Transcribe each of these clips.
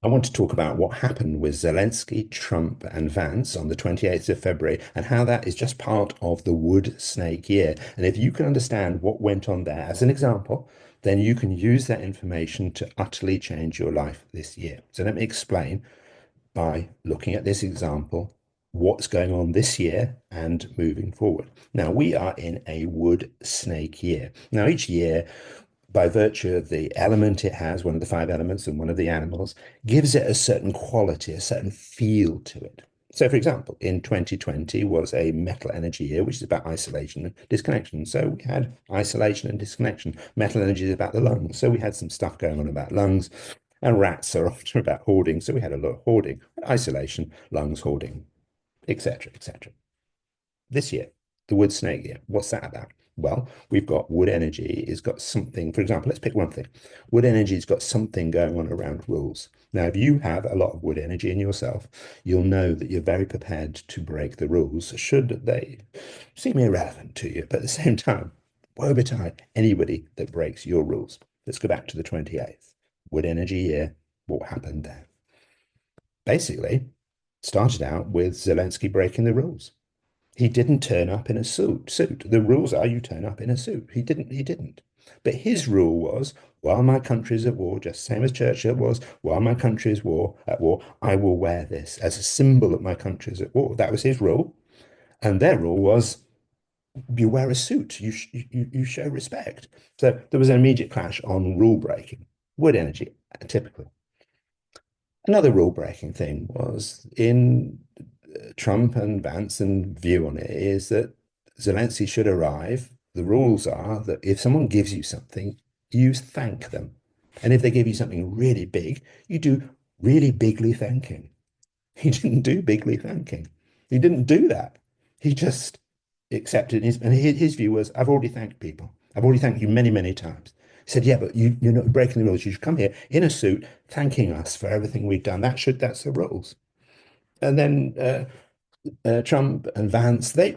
I want to talk about what happened with Zelensky, Trump, and Vance on the 28th of February and how that is just part of the wood snake year. And if you can understand what went on there as an example, then you can use that information to utterly change your life this year. So let me explain by looking at this example what's going on this year and moving forward. Now, we are in a wood snake year. Now, each year by virtue of the element it has, one of the five elements and one of the animals, gives it a certain quality, a certain feel to it. So, for example, in 2020 was a metal energy year, which is about isolation and disconnection. So we had isolation and disconnection. Metal energy is about the lungs. So we had some stuff going on about lungs. And rats are often about hoarding. So we had a lot of hoarding, isolation, lungs, hoarding, etc., etc. This year, the wood snake year, what's that about? Well, we've got wood energy. It's got something, for example, let's pick one thing. Wood energy's got something going on around rules. Now, if you have a lot of wood energy in yourself, you'll know that you're very prepared to break the rules, should they seem irrelevant to you. But at the same time, woe betide anybody that breaks your rules. Let's go back to the 28th. Wood energy year, what happened there? Basically, started out with Zelensky breaking the rules. He didn't turn up in a suit. The rules are you turn up in a suit. He didn't. But his rule was, while my country is at war, just same as Churchill was, while my country is at war, I will wear this as a symbol that my country is at war. That was his rule. And their rule was you wear a suit, you show respect. So there was an immediate clash on rule breaking. Wood energy, typically. Another rule breaking thing was in Trump and Vance and view on it is that Zelensky should arrive. The rules are that if someone gives you something, you thank them. And if they give you something really big, you do really bigly thanking. He didn't do bigly thanking. He didn't do that. He just accepted and his view was, I've already thanked people. I've already thanked you many, many times. He said, yeah, but you're not breaking the rules. You should come here in a suit thanking us for everything we've done. That's the rules. And then Trump and Vance, they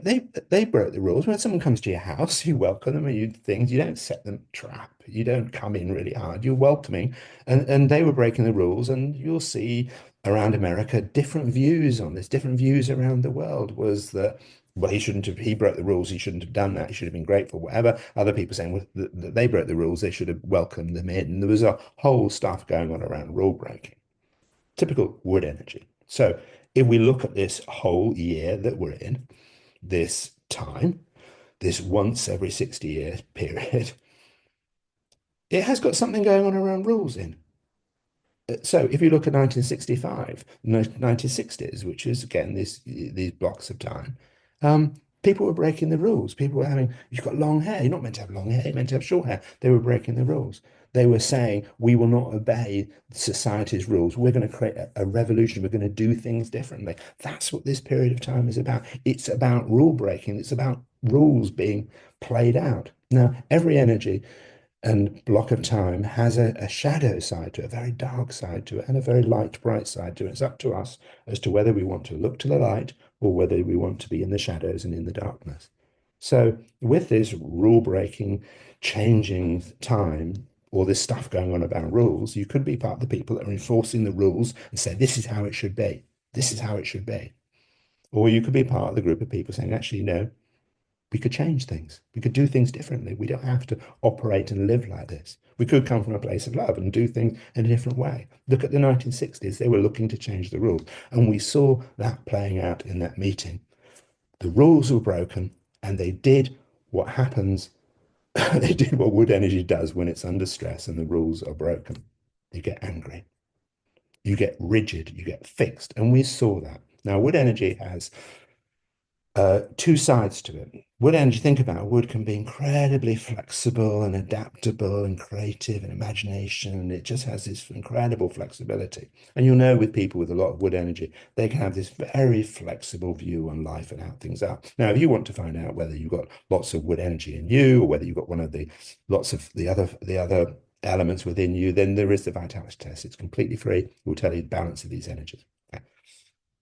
broke the rules. When someone comes to your house, you welcome them and you do things. You don't set them trap. You don't come in really hard. You're welcoming, and they were breaking the rules. And you'll see around America different views on this. Different views around the world was that. Well, he shouldn't have. He broke the rules. He shouldn't have done that. He should have been grateful. Whatever. Other people saying well, that they broke the rules. They should have welcomed them in. And there was a whole stuff going on around rule breaking. Typical wood energy. So if we look at this whole year that we're in, this time, this once every 60-year period, it has got something going on around rules in. So if you look at 1965, 1960s, which is again these blocks of time, people were breaking the rules. People were having, you've got long hair. You're not meant to have long hair. You're meant to have short hair. They were breaking the rules. They were saying, we will not obey society's rules. We're going to create a revolution. We're going to do things differently. That's what this period of time is about. It's about rule breaking. It's about rules being played out. Now, every energy and block of time has a shadow side to it, a very dark side to it, and a very light, bright side to it. It's up to us as to whether we want to look to the light or whether we want to be in the shadows and in the darkness. So, with this rule breaking, changing time, all this stuff going on about rules, you could be part of the people that are enforcing the rules and say, this is how it should be. This is how it should be. Or you could be part of the group of people saying, actually, no, we could change things. We could do things differently. We don't have to operate and live like this. We could come from a place of love and do things in a different way. Look at the 1960s. They were looking to change the rules. And we saw that playing out in that meeting. The rules were broken and they did what happens. They did what wood energy does when it's under stress and the rules are broken. You get angry. You get rigid. You get fixed. And we saw that. Now, wood energy has two sides to it. Wood energy, think about it, wood can be incredibly flexible and adaptable and creative and imagination. It just has this incredible flexibility. And you'll know with people with a lot of wood energy, they can have this very flexible view on life and how things are. Now, if you want to find out whether you've got lots of wood energy in you or whether you've got one of the lots of the other elements within you, then there is the vitality test. It's completely free. It will tell you the balance of these energies. Okay.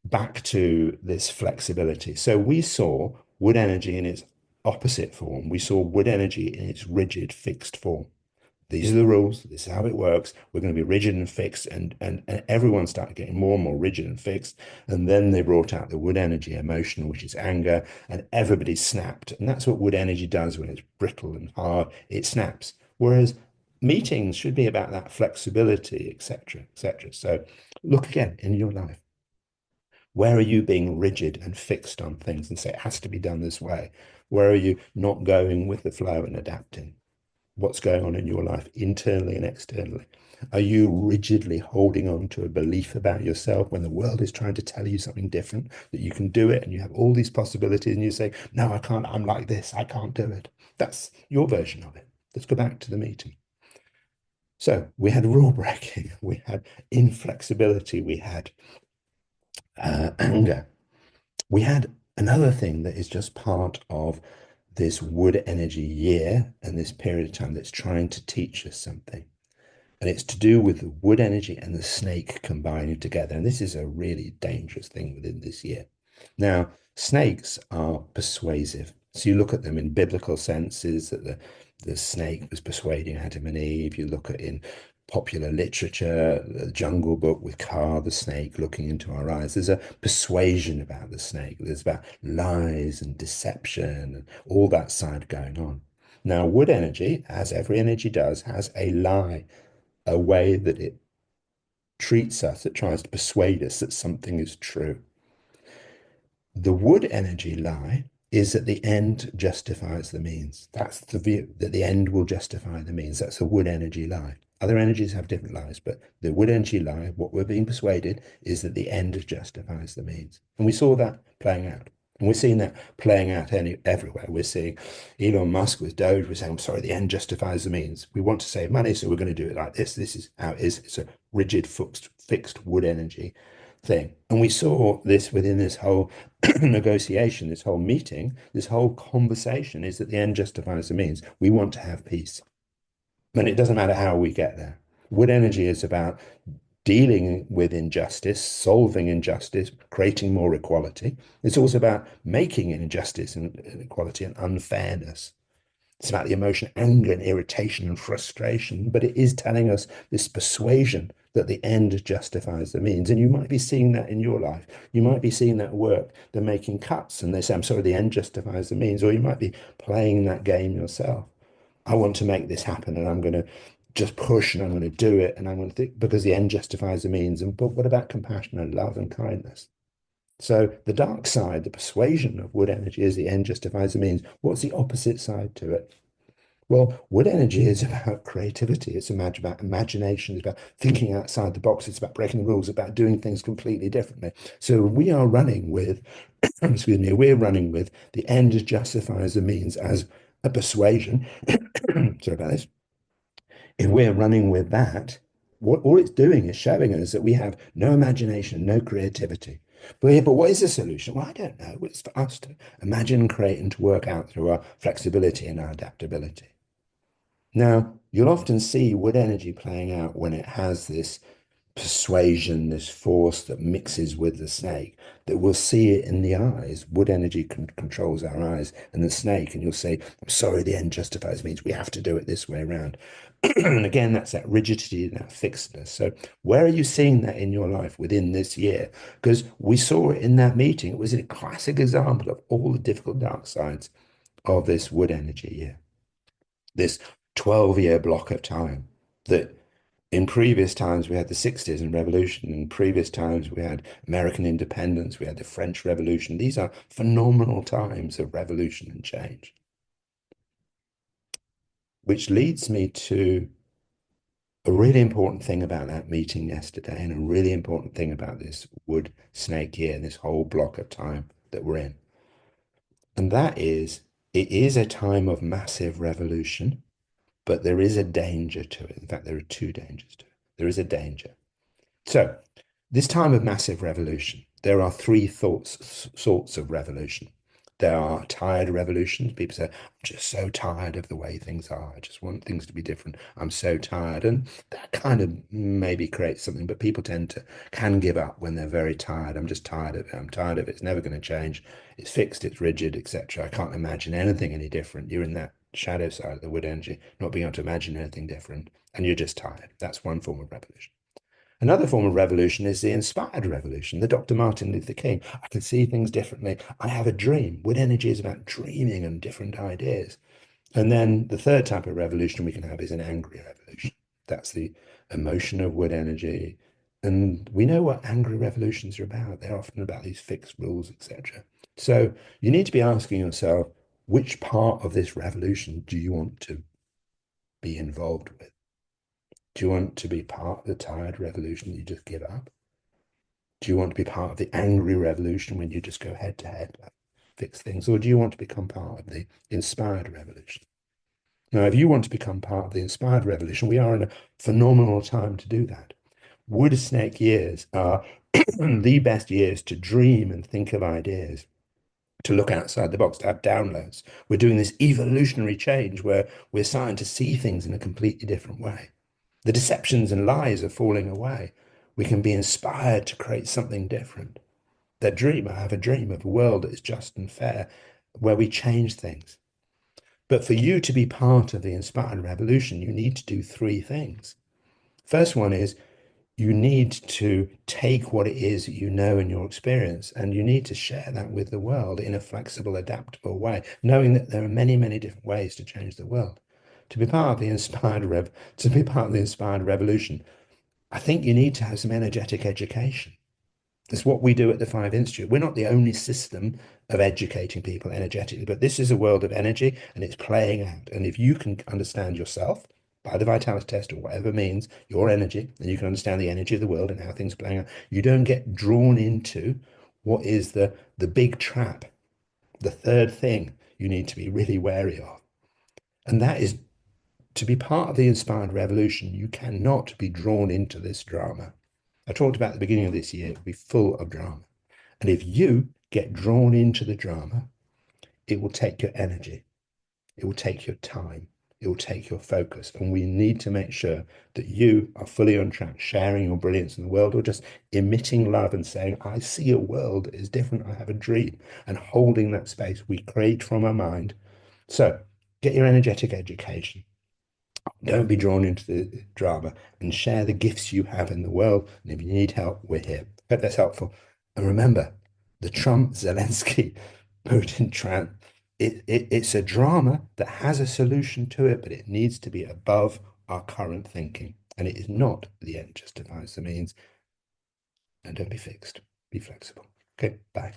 Back to this flexibility. So we saw wood energy in its opposite form. We saw wood energy in its rigid, fixed form. These are the rules. This is how it works. We're going to be rigid and fixed. And everyone started getting more and more rigid and fixed. And then they brought out the wood energy emotion, which is anger, and everybody snapped. And that's what wood energy does when it's brittle and hard. It snaps. Whereas meetings should be about that flexibility, etc., etc. So look again in your life. Where are you being rigid and fixed on things and say it has to be done this way? Where are you not going with the flow and adapting? What's going on in your life internally and externally? Are you rigidly holding on to a belief about yourself when the world is trying to tell you something different, that you can do it and you have all these possibilities and you say, no, I can't, I'm like this, I can't do it. That's your version of it. Let's go back to the meeting. So we had rule breaking, we had inflexibility, we had anger. We had another thing that is just part of this wood energy year and this period of time that's trying to teach us something. And it's to do with the wood energy and the snake combining together. And this is a really dangerous thing within this year. Now, snakes are persuasive. So you look at them in biblical senses that the snake was persuading Adam and Eve. You look at in popular literature, the Jungle Book with Kaa, the snake looking into our eyes. There's a persuasion about the snake. There's about lies and deception and all that side going on. Now, wood energy, as every energy does, has a lie, a way that it treats us, that tries to persuade us that something is true. The wood energy lie is that the end justifies the means. That's the view, that the end will justify the means. That's a wood energy lie. Other energies have different lies, but the wood energy lie, what we're being persuaded, is that the end justifies the means. And we saw that playing out. And we're seeing that playing out everywhere. We're seeing Elon Musk with Doge. We're saying, I'm sorry, the end justifies the means. We want to save money, so we're going to do it like this. This is how it is. It's a rigid, fixed wood energy thing. And we saw this within this whole negotiation, this whole meeting, this whole conversation is that the end justifies the means. We want to have peace. And it doesn't matter how we get there. Wood energy is about dealing with injustice, solving injustice, creating more equality. It's also about making injustice and inequality and unfairness. It's about the emotion, anger and irritation and frustration, but it is telling us this persuasion that the end justifies the means. And you might be seeing that in your life. You might be seeing that work. They're making cuts and they say, I'm sorry, the end justifies the means. Or you might be playing that game yourself. I want to make this happen and I'm going to just push and I'm going to do it and I'm going to think because the end justifies the means. And but what about compassion and love and kindness? So the dark side, the persuasion of wood energy is the end justifies the means. What's the opposite side to it? Well, wood energy is about creativity. It's about imagination. It's about thinking outside the box. It's about breaking the rules, about doing things completely differently. So we are running with, excuse me, we're running with the end justifies the means as a persuasion. Sorry about this. If we're running with that, what all it's doing is showing us that we have no imagination, no creativity. But, yeah, but what is the solution? Well, I don't know. It's for us to imagine, create, and to work out through our flexibility and our adaptability. Now, you'll often see wood energy playing out when it has this persuasion, this force that mixes with the snake, that we'll see it in the eyes. Wood energy controls our eyes and the snake, and you'll say, I'm sorry, the end justifies means we have to do it this way around. And again, that's that rigidity and that fixedness. So where are you seeing that in your life within this year? Because we saw it in that meeting. It was a classic example of all the difficult dark sides of this wood energy year. This 12-year block of time that in previous times we had the 60s and revolution. In previous times we had American independence. We had the French Revolution. These are phenomenal times of revolution and change. Which leads me to a really important thing about that meeting yesterday and a really important thing about this wood snake year and this whole block of time that we're in. And that is, it is a time of massive revolution, but there is a danger to it. In fact, there are two dangers to it. There is a danger. So, this time of massive revolution, there are three sorts of revolution. There are tired revolutions. People say, I'm just so tired of the way things are. I just want things to be different. I'm so tired. And that kind of maybe creates something, but people can give up when they're very tired. I'm just tired of it. I'm tired of it. It's never going to change. It's fixed, it's rigid, etc. I can't imagine anything any different. You're in that shadow side of the wood energy, not being able to imagine anything different, and you're just tired. That's one form of revolution. Another form of revolution is the inspired revolution, the Dr. Martin Luther King. I can see things differently. I have a dream. Wood energy is about dreaming and different ideas. And then the third type of revolution we can have is an angry revolution. That's the emotion of wood energy. And we know what angry revolutions are about. They're often about these fixed rules, etc. So you need to be asking yourself, which part of this revolution do you want to be involved with? Do you want to be part of the tired revolution that you just give up? Do you want to be part of the angry revolution when you just go head to head, fix things? Or do you want to become part of the inspired revolution? Now, if you want to become part of the inspired revolution, we are in a phenomenal time to do that. Wood snake years are the best years to dream and think of ideas, to look outside the box, to have downloads. We're doing this evolutionary change where we're starting to see things in a completely different way. The deceptions and lies are falling away. We can be inspired to create something different. That dream, I have a dream of a world that is just and fair, where we change things. But for you to be part of the inspired revolution, you need to do three things. First one is you need to take what it is that you know in your experience, and you need to share that with the world in a flexible, adaptable way, knowing that there are many, many different ways to change the world. To be part of the inspired revolution, I think you need to have some energetic education. It's what we do at the Five Institute. We're not the only system of educating people energetically, but this is a world of energy and it's playing out. And if you can understand yourself by the vitality test or whatever means, your energy, and you can understand the energy of the world and how things are playing out, you don't get drawn into what is the big trap, the third thing you need to be really wary of. And that is to be part of the inspired revolution, you cannot be drawn into this drama. I talked about at the beginning of this year, it will be full of drama. And if you get drawn into the drama, it will take your energy, it will take your time, it will take your focus. And we need to make sure that you are fully on track, sharing your brilliance in the world, or just emitting love and saying, I see a world that is different, I have a dream, and holding that space we create from our mind. So get your energetic education. Don't be drawn into the drama and share the gifts you have in the world. And if you need help, we're here. Hope that's helpful. And remember, the Trump Zelensky Putin Trump, it's a drama that has a solution to it, but it needs to be above our current thinking. And it is not the end justifies the means. And don't be fixed, be flexible. Okay, bye.